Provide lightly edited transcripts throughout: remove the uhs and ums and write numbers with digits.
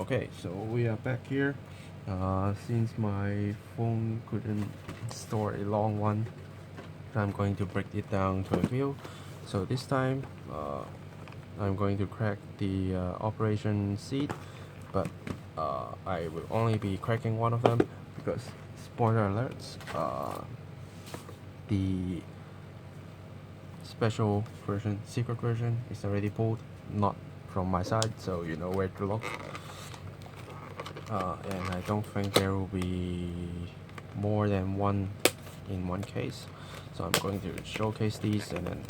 Okay, so we are back here. Since my phone couldn't store a long one, I'm going to break it down to a few. So this time, I'm going to crack the operation seed, but I will only be cracking one of them because, spoiler alerts, the special version, secret version, is already pulled, not from my side, so you know where to look. And I don't think there will be more than one in one case, so I'm going to showcase these, and then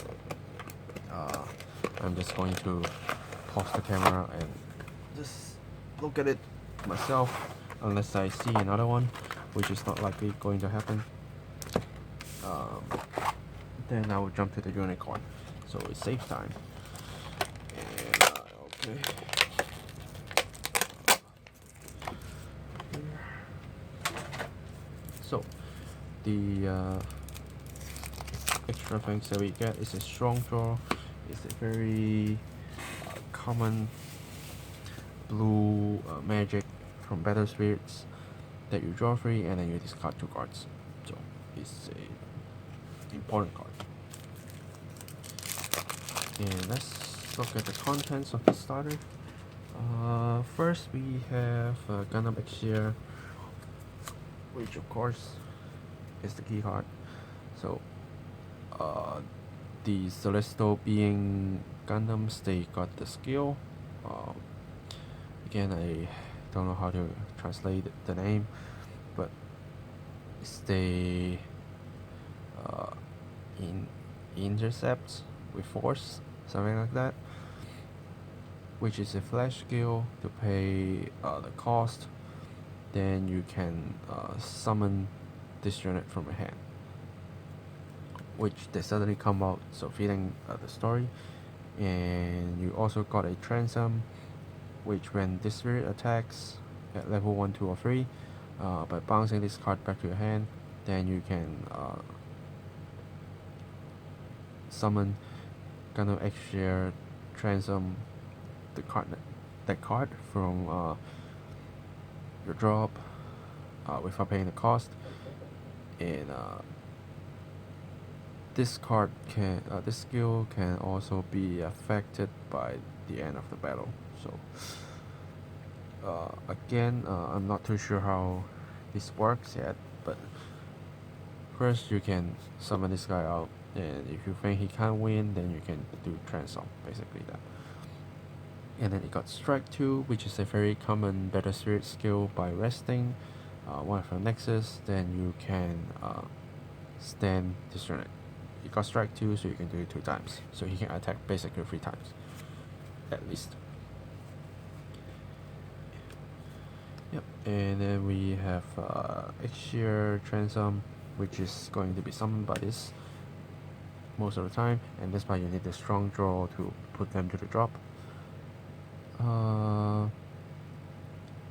I'm just going to pause the camera and just look at it myself, unless I see another one, which is not likely going to happen. um, then I will jump to the unicorn, so it saves time. And okay, so the extra things that we get is a strong draw. It's a very common blue magic from Battle Spirits that you draw 3 and then you discard 2 cards. So it's a important card. And let's look at the contents of the starter. First we have Gundam X here, which of course is the key card. So the Celestial Being Gundams, they got the skill. Again, I don't know how to translate the name, but it's the intercepts with force, something like that, which is a flash skill to pay the cost. Then you can summon this unit from your hand, which they suddenly come out, so feeding the story. And you also got a transom, which when this spirit attacks at level 1, 2, or 3, by bouncing this card back to your hand, then you can summon Gundam X-Share Transom that card from your drop without paying the cost. And this skill can also be affected by the end of the battle. So again, I'm not too sure how this works yet, but first you can summon this guy out, and if you think he can't win, then you can do transom, basically that. And then it got Strike 2, which is a very common Battle Spirit skill. By resting one of your Nexus, then you can stand this unit. You got Strike 2, so you can do it 2 times. So he can attack basically 3 times, at least. Yep, and then we have X-Shear Transom, which is going to be summoned by this most of the time, and that's why you need a strong draw to put them to the drop.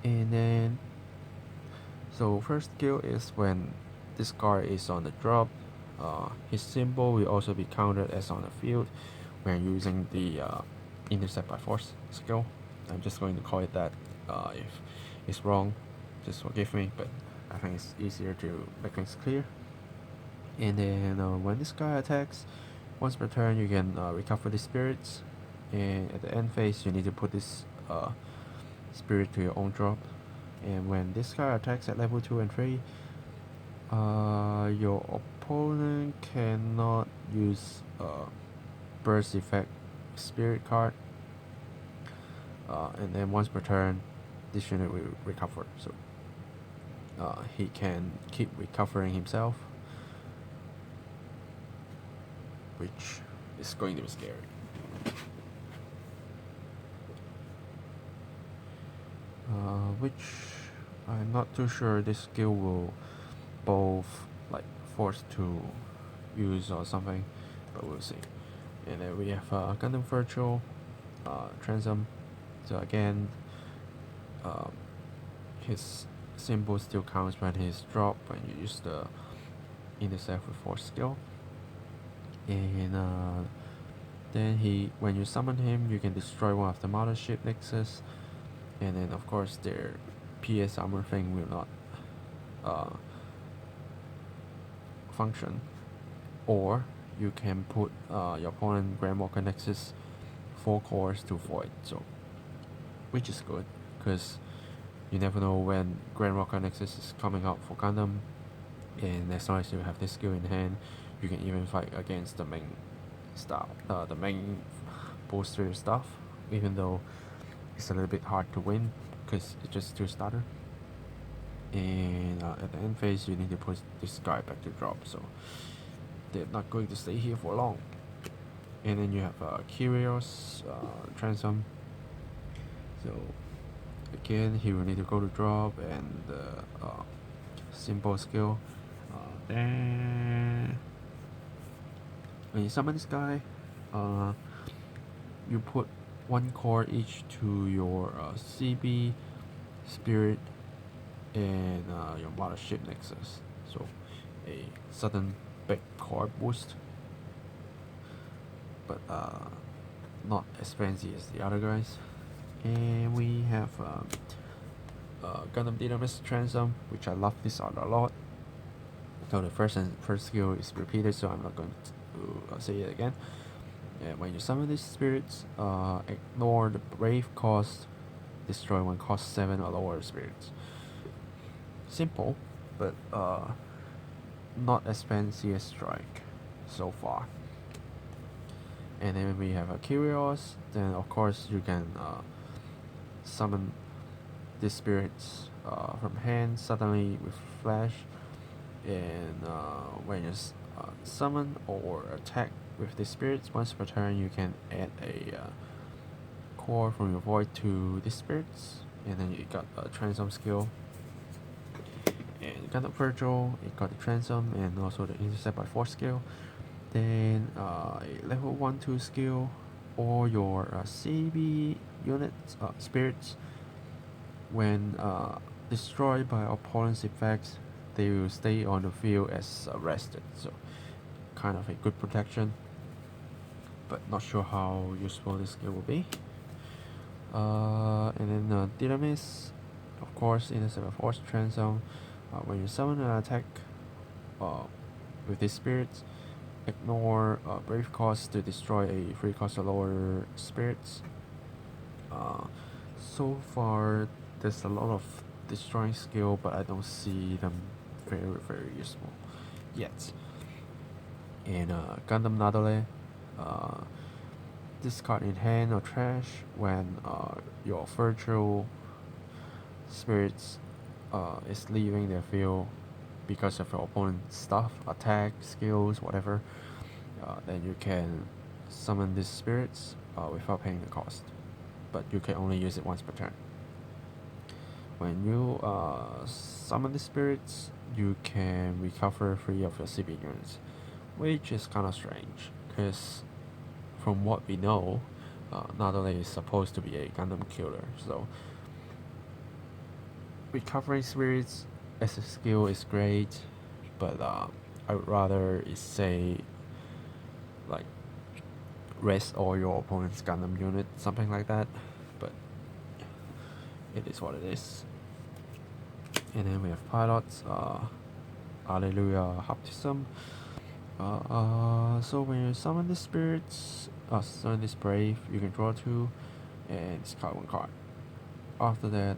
And then, so first skill is when this card is on the drop, his symbol will also be counted as on the field when using the intercept by force skill. I'm just going to call it that. If it's wrong, just forgive me, but I think it's easier to make things clear. And then when this guy attacks, once per turn you can recover the spirits, and at the end phase you need to put this spirit to your own drop. And when this guy attacks at level 2 and 3, your opponent cannot use burst effect spirit card, and then once per turn this unit will recover, so he can keep recovering himself, which is going to be scary. Which I'm not too sure this skill will both like force to use or something, but we'll see. And then we have Gundam Virtual Transom. So again, his symbol still counts when he's dropped when you use the intercept with force skill. And then when you summon him, you can destroy one of the mothership nexus, and then of course their PS armor thing will not function, or you can put your opponent Grand Walker Nexus 4 cores to void, so which is good because you never know when Grand Walker Nexus is coming out for Gundam, and as long as you have this skill in hand, you can even fight against the main style, the main booster stuff, even though it's a little bit hard to win because it's just 2 starter. And at the end phase, you need to put this guy back to drop, so they're not going to stay here for long. And then you have Kyrios Transom. So again, he will need to go to drop, and simple skill. Then when you summon this guy, you put 1 core each to your CB, Spirit, and your Mothership Nexus. So a sudden big core boost, but not as fancy as the other guys. And we have Gundam Dynamis Transom, which I love this art a lot. So the first skill is repeated, so I'm not going to say it again. And when you summon these spirits, ignore the brave cost, destroy 1 cost 7 or lower spirits. Simple, but not as fancy as Strike so far. And then we have a Kyrios. Then of course you can summon these spirits from hand suddenly with flash, and when you summon or attack with the spirits once per turn, you can add a core from your void to the spirits, and then you got a transom skill. And Gundam Virtual, it got the transom and also the intercept by force skill. Then a level 1-2 skill, or your CB units spirits, when destroyed by opponent's effects, they will stay on the field as arrested, so kind of a good protection, but not sure how useful this skill will be. And then Dynamis, of course, intercept by force transom. When you summon an attack with these spirits, ignore brave cost to destroy a 3 cost or lower spirits. So far there's a lot of destroying skill, but I don't see them very useful yet. And Gundam Nadale, discard in hand or trash when your virtual spirits is leaving their field because of your opponent's stuff, attack, skills, whatever. Then you can summon these spirits without paying the cost, but you can only use it once per turn. When you summon the spirits, you can recover 3 of your CB units, which is kind of strange, because from what we know, Nadale is supposed to be a Gundam killer, so recovering spirits as a skill is great, but I would rather it say like rest all your opponent's Gundam unit, something like that, but it is what it is. And then we have pilots, Alleluia Haptism. So when you summon the spirits, summon this brave, you can draw 2 and discard 1 card. After that,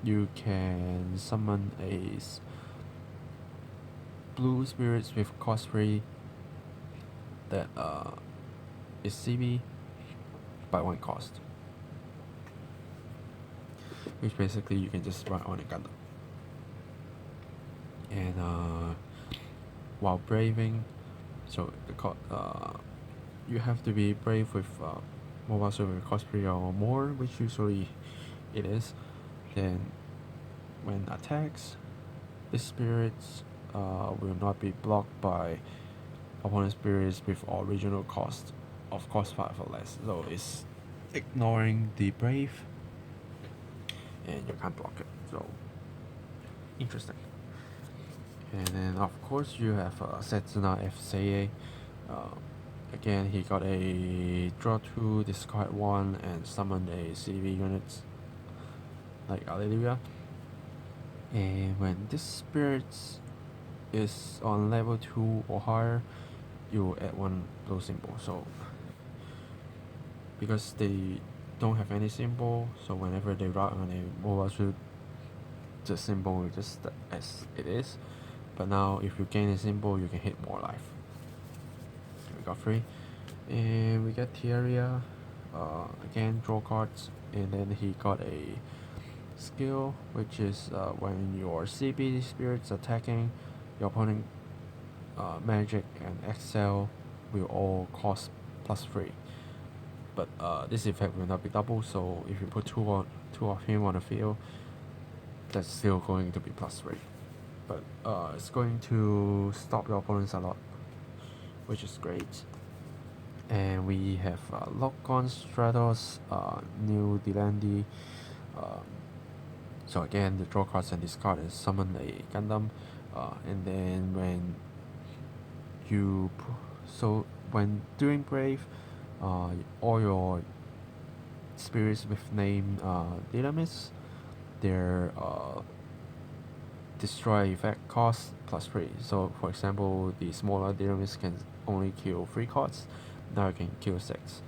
you can summon a blue spirits with cost 3 that is CB by 1 cost, which basically you can just run on a Gundam. And while braving, so you have to be brave with mobile server with cost 3 or more, which usually it is. Then when attacks, the spirits will not be blocked by opponent spirits with original cost of cost 5 or less, so it's ignoring the brave and you can't block it, so interesting. And then of course you have Setsuna FCA. Again, he got a draw 2, discard 1 and summon a CB unit. like Alleluia. And when this spirit is on level 2 or higher, you add one those symbol. So because they don't have any symbol, so whenever they rock on a mobile suit, the symbol will just stay as it is. But now if you gain a symbol, you can hit more life. We got 3. And we get Tieria. Again, draw cards. And then he got a skill, which is when your CB spirits attacking, your opponent magic and excel will all cost +3. But this effect will not be double, so if you put two of him on the field, that's still going to be +3. But it's going to stop your opponents a lot, which is great. And we have Lock-on Stratos, new Delandi. So again, the draw cards and discard and summon a Gundam. And then when doing Brave, all your spirits with name Dynamis, their destroy effect cost +3. So for example, the smaller Dynamis can only kill 3 cards. Now you can kill 6.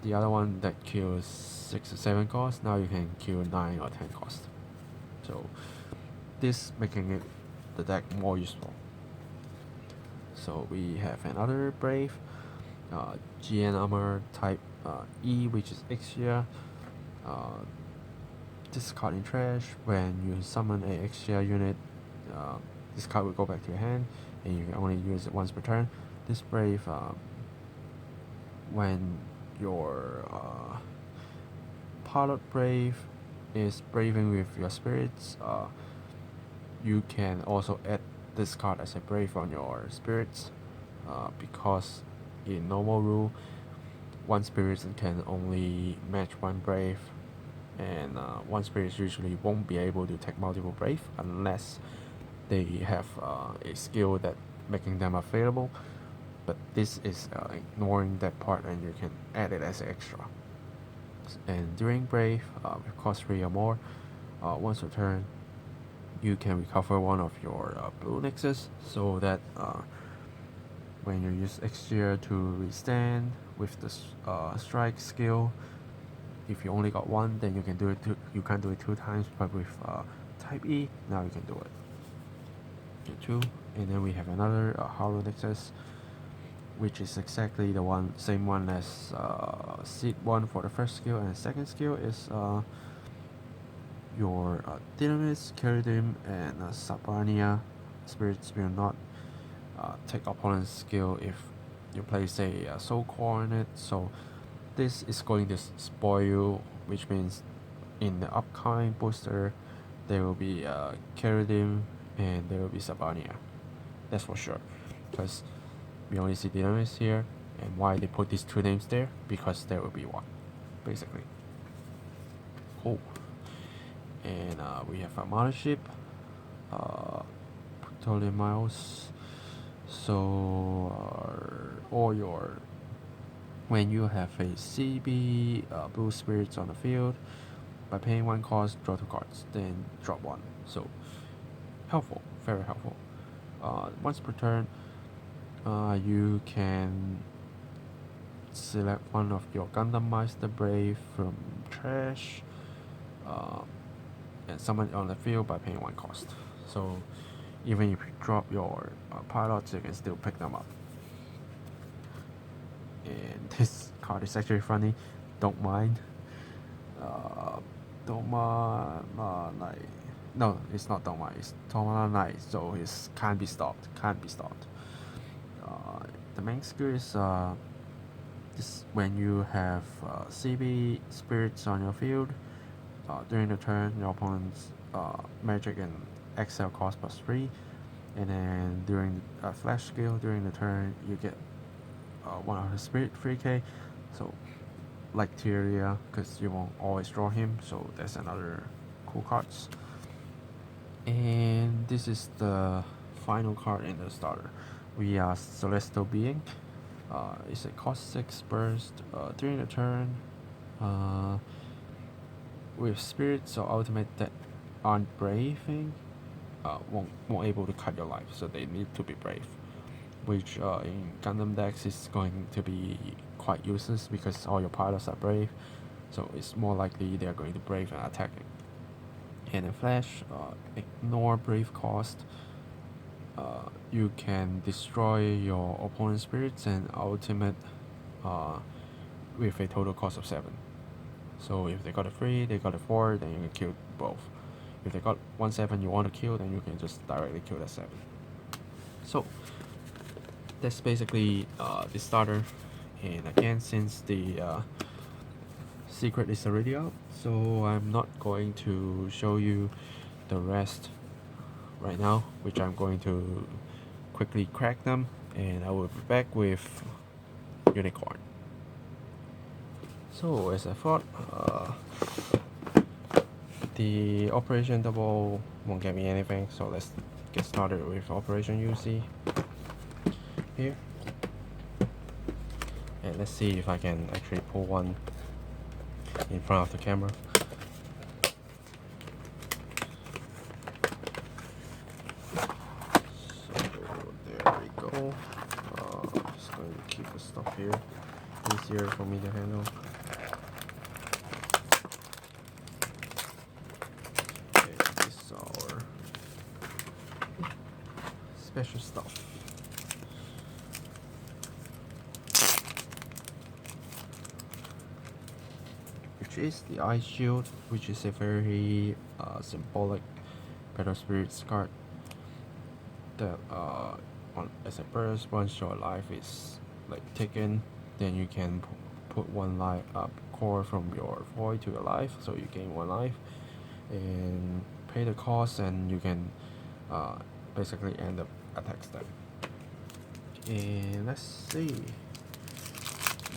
The other one that kills 6 or 7 costs, now you can kill 9 or 10 costs. So this making it the deck more useful. So we have another Brave, GN Armor type E, which is Exia. This card in trash. When you summon a Exia unit, this card will go back to your hand, and you can only use it once per turn. This Brave, when your pilot Brave is braving with your spirits, you can also add this card as a Brave on your spirits, because in normal rule, one spirit can only match one Brave, and one spirit usually won't be able to take multiple Brave unless they have a skill that making them available. But this is ignoring that part, and you can add it as extra. And during Brave, with cost 3 or more, once per turn, you can recover one of your blue nexus, so that when you use Extra to withstand with the strike skill, if you only got one, then you can do it. You can't do it 2 times, but with Type E, now you can do it. Get 2, and then we have another Hollow Nexus, which is exactly the same one as Seed 1 for the first skill, and the second skill is your Dynamis, Keridim, and Sabania spirits will not take opponent's skill if you place a Soul Core on it. So this is going to spoil you, which means in the upcoming booster there will be Keridim and there will be Sabania. That's for sure, because we only see Dynamis here, and why they put these 2 names there, because there will be one, basically. Cool. And we have a mothership, Ptolemaeus. So when you have a CB blue spirits on the field, by paying 1 cost, draw 2 cards, then drop 1. So helpful, very helpful. Once per turn, you can select one of your Gundam Meister Brave from trash, and summon it on the field by paying 1 cost. So even if you drop your pilots, you can still pick them up. And this card is actually funny. Don't mind. No, it's not Doma. It's Tomala Knight. So it can't be stopped. The main skill is this: when you have CB spirits on your field, during the turn, your opponent's magic and excel cost +3, and then during flash skill during the turn, you get one of the spirit 3k. So like Tyria, because you won't always draw him, so that's another cool cards. And this is the final card in the starter. We are Celestial Being. It's a cost 6 burst during the turn. with spirits or ultimate that aren't braving, won't able to cut your life, so they need to be brave. Which in Gundam decks is going to be quite useless because all your pilots are brave, so it's more likely they are going to brave and attacking. And in Flash, ignore brave cost. You can destroy your opponent's spirits and ultimate with a total cost of 7. So if they got a 3, they got a 4, then you can kill both. If they got 1/7 you want to kill, then you can just directly kill that 7. So that's basically the starter. And again, since the secret is already out, so I'm not going to show you the rest right now, which I'm going to quickly crack them, and I will be back with Unicorn. So as I thought, the Operation Double won't get me anything, so let's get started with Operation UC here. And let's see if I can actually pull one in front of the camera. So there we go. Just going to keep the stuff here, easier for me to handle. Okay, this is our special stuff. Which is the Ice Shield, which is a very symbolic Battle Spirits card that as a burst, once your life is like taken, then you can put one life core from your void to your life, so you gain 1 life and pay the cost, and you can basically end the attack step. And let's see,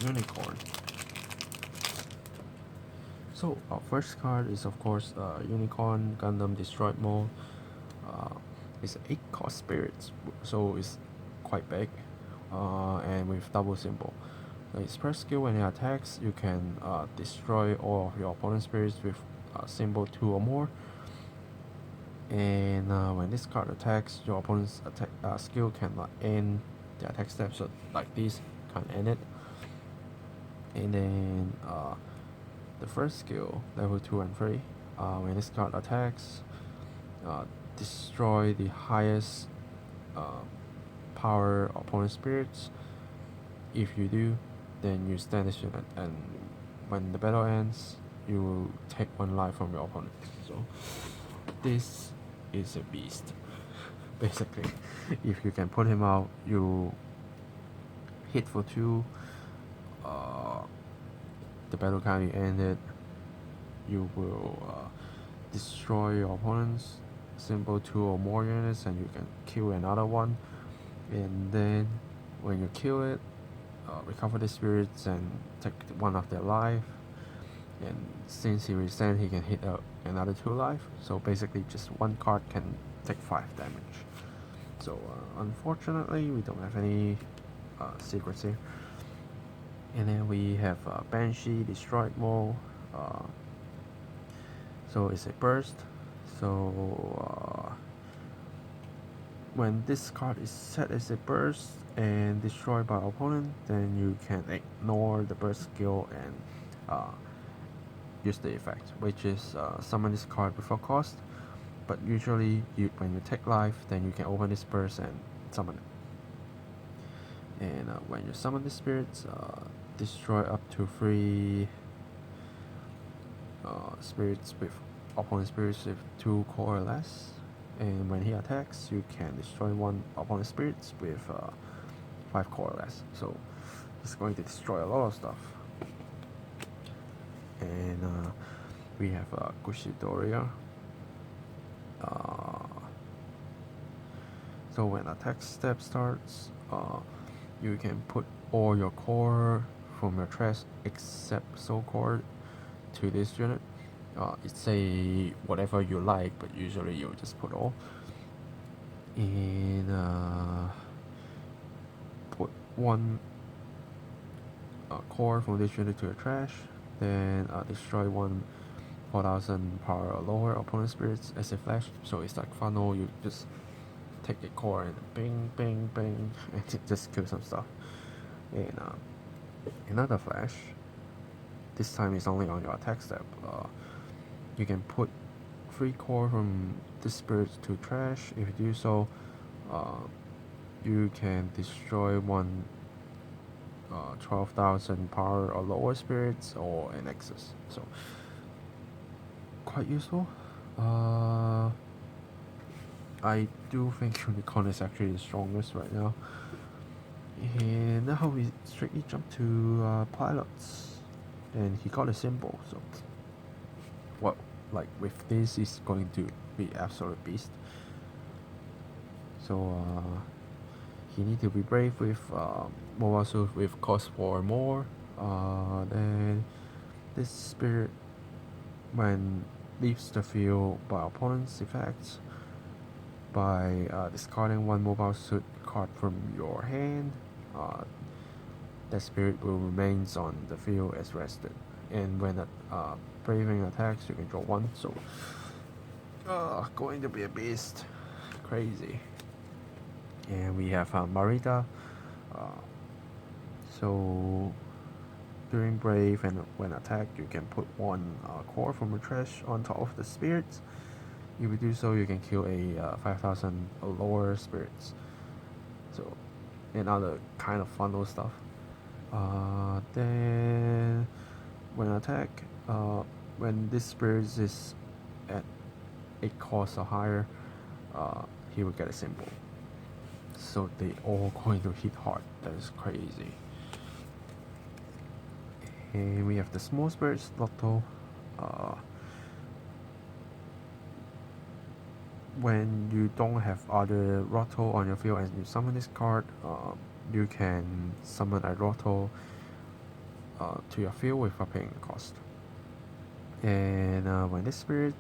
Unicorn. So our first card is of course Unicorn Gundam Destroyed Mode. It's 8 cost spirits, so it's quite big, and with double symbol. Its first skill, when it attacks, you can destroy all of your opponent's spirits with symbol 2 or more. And when this card attacks, your opponent's attack skill cannot end the attack step, so like this can't end it. And then the first skill, level 2 and 3, when this card attacks, destroy the highest power opponent spirits. If you do, then you stand this unit, and when the battle ends, you will take 1 life from your opponent. So this is a beast. Basically, if you can put him out, you hit for 2, the battle can be ended, you will destroy your opponent's symbol 2 or more units, and you can kill another one, and then when you kill it, recover the spirits and take 1 of their life, and since he resent, he can hit another 2 life, so basically just 1 card can take 5 damage. So unfortunately we don't have any secrets here. And then we have Banshee Destroyed Mode. So it's a burst, so when this card is set as a burst and destroyed by opponent, then you can ignore the burst skill and use the effect, which is summon this card before cost. But usually when you take life, then you can open this burst and summon it. And when you summon the spirits, destroy up to 3 spirits with opponent spirits with 2 core or less. And when he attacks, you can destroy 1 opponent spirits with 5 core or less. So it's going to destroy a lot of stuff. And we have Gushidoria. So when attack step starts, you can put all your core from your trash except soul core to this unit. It's a whatever you like, but usually you'll just put all. And put 1 core from this unit to your trash, then destroy 1 4,000 power or lower opponent spirits as a flash. So it's like funnel, you just take a core and bing, bing, bing, and just kill some stuff. And another flash, this time is only on your attack step. You can put 3 core from the spirits to trash. If you do so, you can destroy one 12,000 power or lower spirits or an Nexus. So quite useful. I do think Unicorn is actually the strongest right now. And now we straightly jump to pilots, and he got a symbol. So what, like with this, is going to be absolute beast. So he need to be brave with mobile suit with cost 4 more. Then this spirit, when leaves the field by opponent's effects, by discarding 1 mobile suit card from your hand, that spirit will remain on the field as rested. And when braving attacks, you can draw 1. So going to be a beast, crazy. And we have Marita. So during brave and when attacked, you can put 1 core from a trash on top of the spirits. If you do so, you can kill a 5,000 lower spirits. So another kind of funnel stuff. Then when attack, when this spirit is at 8 cost or higher, he will get a symbol. So they all going to hit hard. That is crazy. And we have the small spirits Lotto. When you don't have other Roto on your field and you summon this card, you can summon a Roto to your field without paying the cost. And when this spirit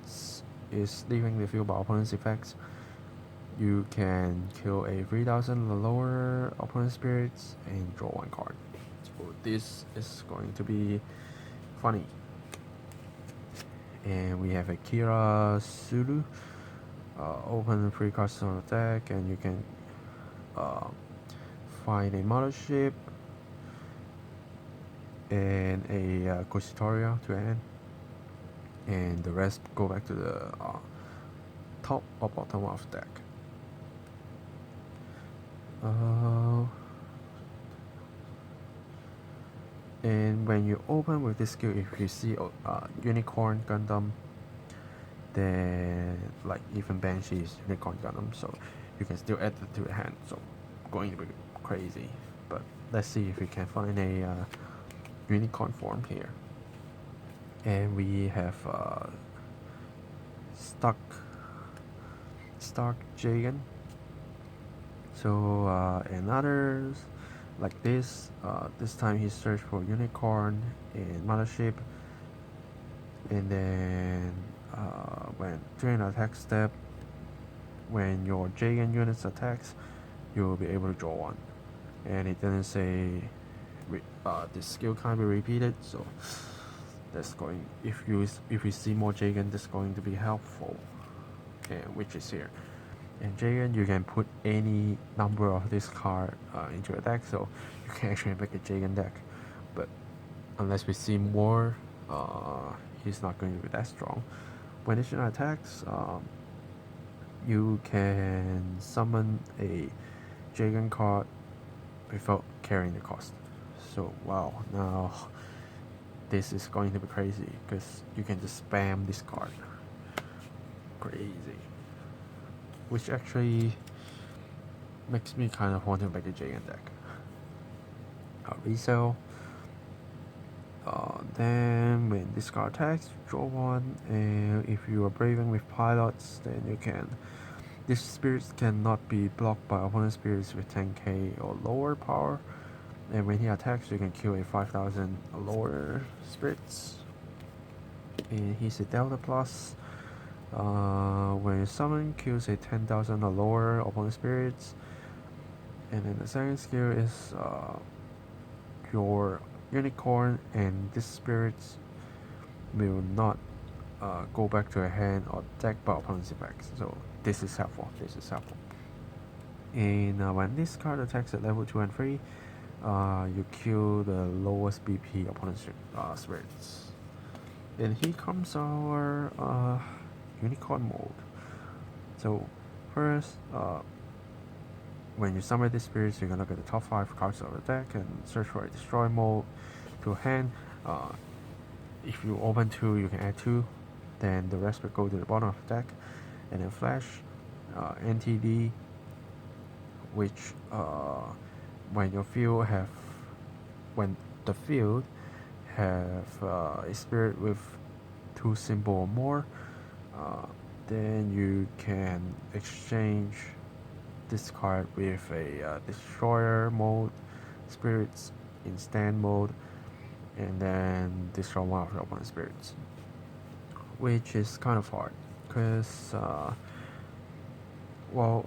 is leaving the field by opponent's effects, you can kill a 3,000 or lower opponent spirits and draw 1 card. So this is going to be funny. And we have a Kira Sulu. Open 3 cards on attack, and you can find a mothership and a Koshitoria to end, and the rest go back to the top or bottom of the deck. And when you open with this skill, if you see Unicorn Gundam, then like even Banshee is Unicorn Gundam, so you can still add it to the hand. So going to be crazy, but let's see if we can find a unicorn form here. And we have Stark Jagan. So another like this. This time he searched for unicorn and mothership, and then when during attack step, when your Jagan units attacks, you will be able to draw 1. And it didn't say this skill can't be repeated, so that's going. If you see more Jagan, that's going to be helpful, which is here. And Jagan, you can put any number of this card into your deck, so you can actually make a Jagan deck. But unless we see more, he's not going to be that strong. When additional attacks, you can summon a Jagan card without carrying the cost. So wow, now this is going to be crazy because you can just spam this card. Crazy. Which actually makes me kind of want to make a Jagan deck. Resell. Then when this card attacks, draw 1, and if you are braving with pilots, then you can. These spirits cannot be blocked by opponent spirits with 10k or lower power, and when he attacks, you can kill a 5,000 or lower spirits. And he's a Delta Plus. When you summon, kills a 10,000 or lower opponent spirits. And then the second skill is your unicorn, and these spirits will not go back to a hand or deck by opponent's effects. So this is helpful. And when this card attacks at level 2 and 3, you kill the lowest BP opponent's spirits. And here comes our unicorn mode. So first, when you summon these spirits, you can look at the top 5 cards of the deck and search for a destroy mode to hand. If you open 2, you can add 2, then the rest will go to the bottom of the deck. And then flash, NTD, which when the field have a spirit with 2 symbol or more, then you can exchange this card with a destroyer mode, spirits in stand mode, and then destroy one of your opponent's spirits, which is kind of hard because well,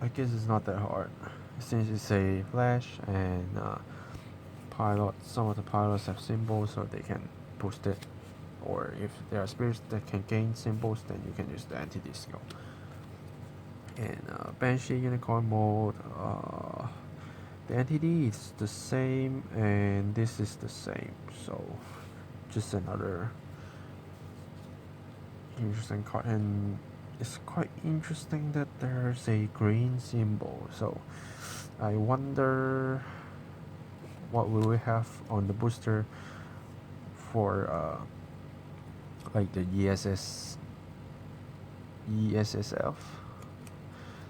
I guess it's not that hard since it's a flash and some of the pilots have symbols so they can boost it, or if there are spirits that can gain symbols, then you can use the entity skill. And Banshee Unicorn mode, the entity is the same and this is the same, so just another interesting card. And it's quite interesting that there's a green symbol, so I wonder what will we have on the booster for like the ESSF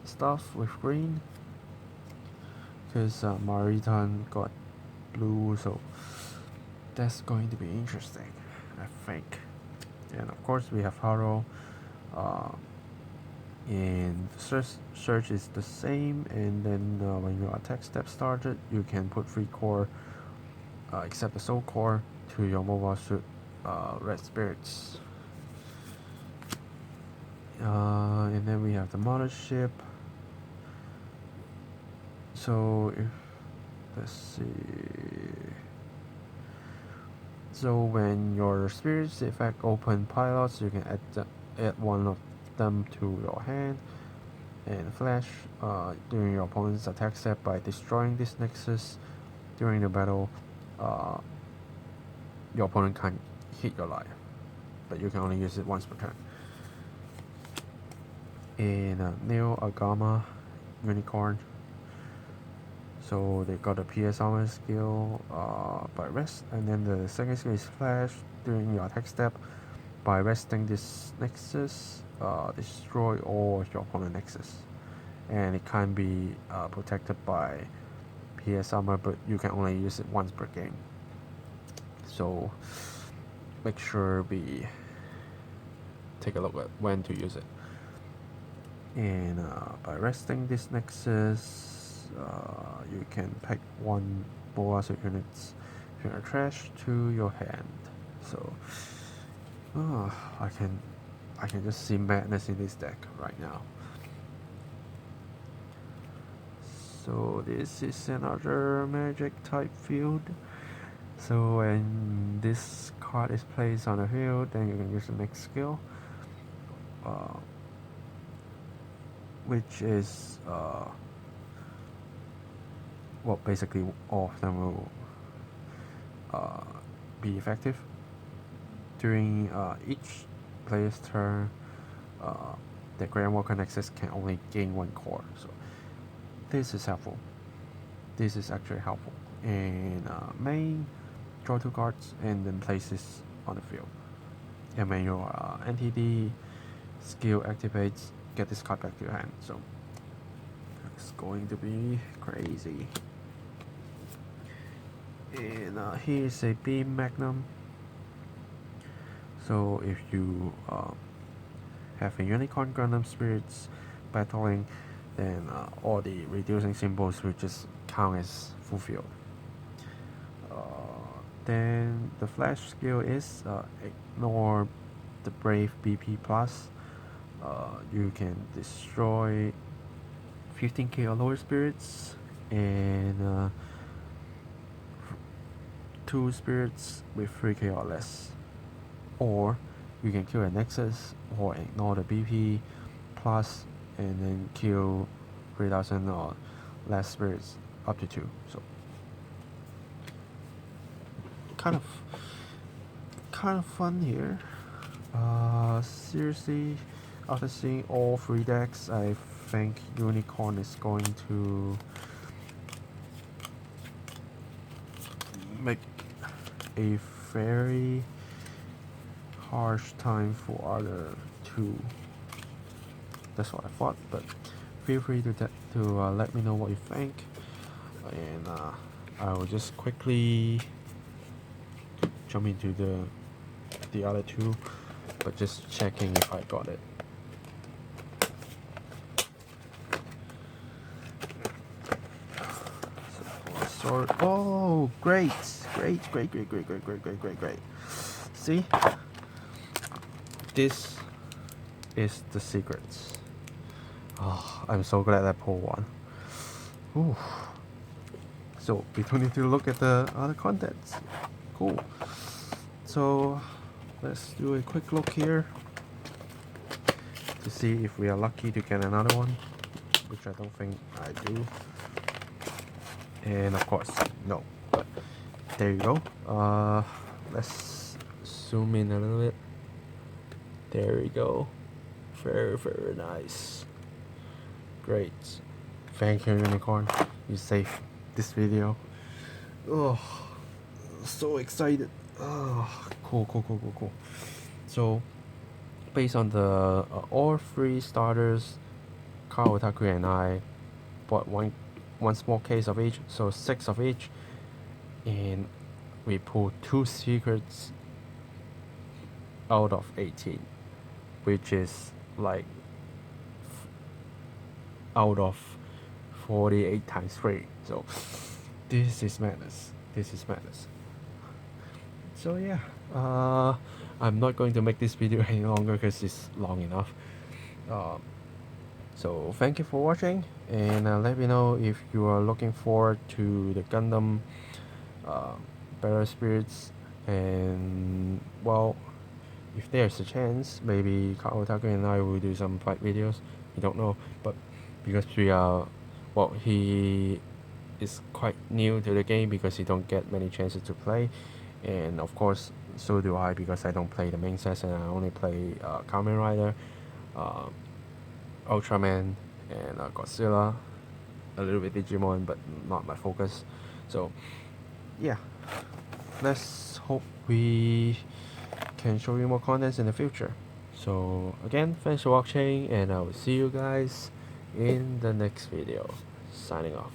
stuff with green, because Maritan got blue, so that's going to be interesting, I think. And of course we have Haro, and search is the same, and then when your attack step started, you can put 3 core except the soul core to your mobile suit red spirits. And then we have the mothership. So let's see. So when your spirits effect open pilots, you can add one of them to your hand. And flash during your opponent's attack step by destroying this nexus during the battle. Your opponent can't hit your life, but you can only use it once per turn. And Neo Agama Unicorn. So they got a PS armor skill by rest, and then the second skill is flash during your attack step. By resting this nexus, destroy all of your opponent's nexus, and it can be protected by PS armor, but you can only use it once per game. So make sure we take a look at when to use it. And by resting this nexus, you can pick 1 boa units from your trash to your hand. So I can just see madness in this deck right now. So this is another magic type field. So when this card is placed on the field, then you can use the next skill, which is well, basically all of them will be effective during each player's turn. The Grand Walker Nexus can only gain 1 core, so this is helpful. This is actually helpful. And main, draw 2 cards and then place this on the field. And when your NTD skill activates, get this card back to your hand. So it's going to be crazy. And here's a Beam Magnum. So if you have a Unicorn Gundam spirits battling, then all the reducing symbols will just count as fulfilled. Then the flash skill is ignore the Brave BP plus. You can destroy 15k or lower spirits and 2 spirits with 3k or less, or you can kill a Nexus or ignore the BP plus and then kill 3000 or less spirits up to 2. So kind of fun here. Seriously, after seeing all 3 decks, I think Unicorn is going to make a very harsh time for other 2. That's what I thought, but feel free to let me know what you think, and I will just quickly jump into the other 2, but just checking if I got it. So, oh, great. See, this is the secrets. Oh, I'm so glad I pulled one. Ooh. So we don't need to look at the other contents. Cool. So let's do a quick look here to see if we are lucky to get another one, which I don't think I do. And of course, no. But there you go. Let's zoom in a little bit. There we go. Very nice. Great. Thank you, Unicorn. You saved this video. Oh, so excited. Oh, cool. So, based on the all 3 starters, Kyle, Otaku, and I bought one small case of each, so 6 of each, and we pulled 2 secrets out of 18, which is like out of 48 times 3. So this is madness. So yeah, I'm not going to make this video any longer because it's long enough. So thank you for watching, and let me know if you are looking forward to the Gundam Battle Spirits, and well, if there's a chance, maybe Otaku and I will do some fight videos. We don't know, but because we are, well, he is quite new to the game because he don't get many chances to play, and of course so do I because I don't play the main sets and I only play Kamen Rider, Ultraman, and Godzilla, a little bit Digimon, but not my focus. So yeah, let's hope we can show you more contents in the future. So again, thanks for watching, and I will see you guys in the next video. Signing off.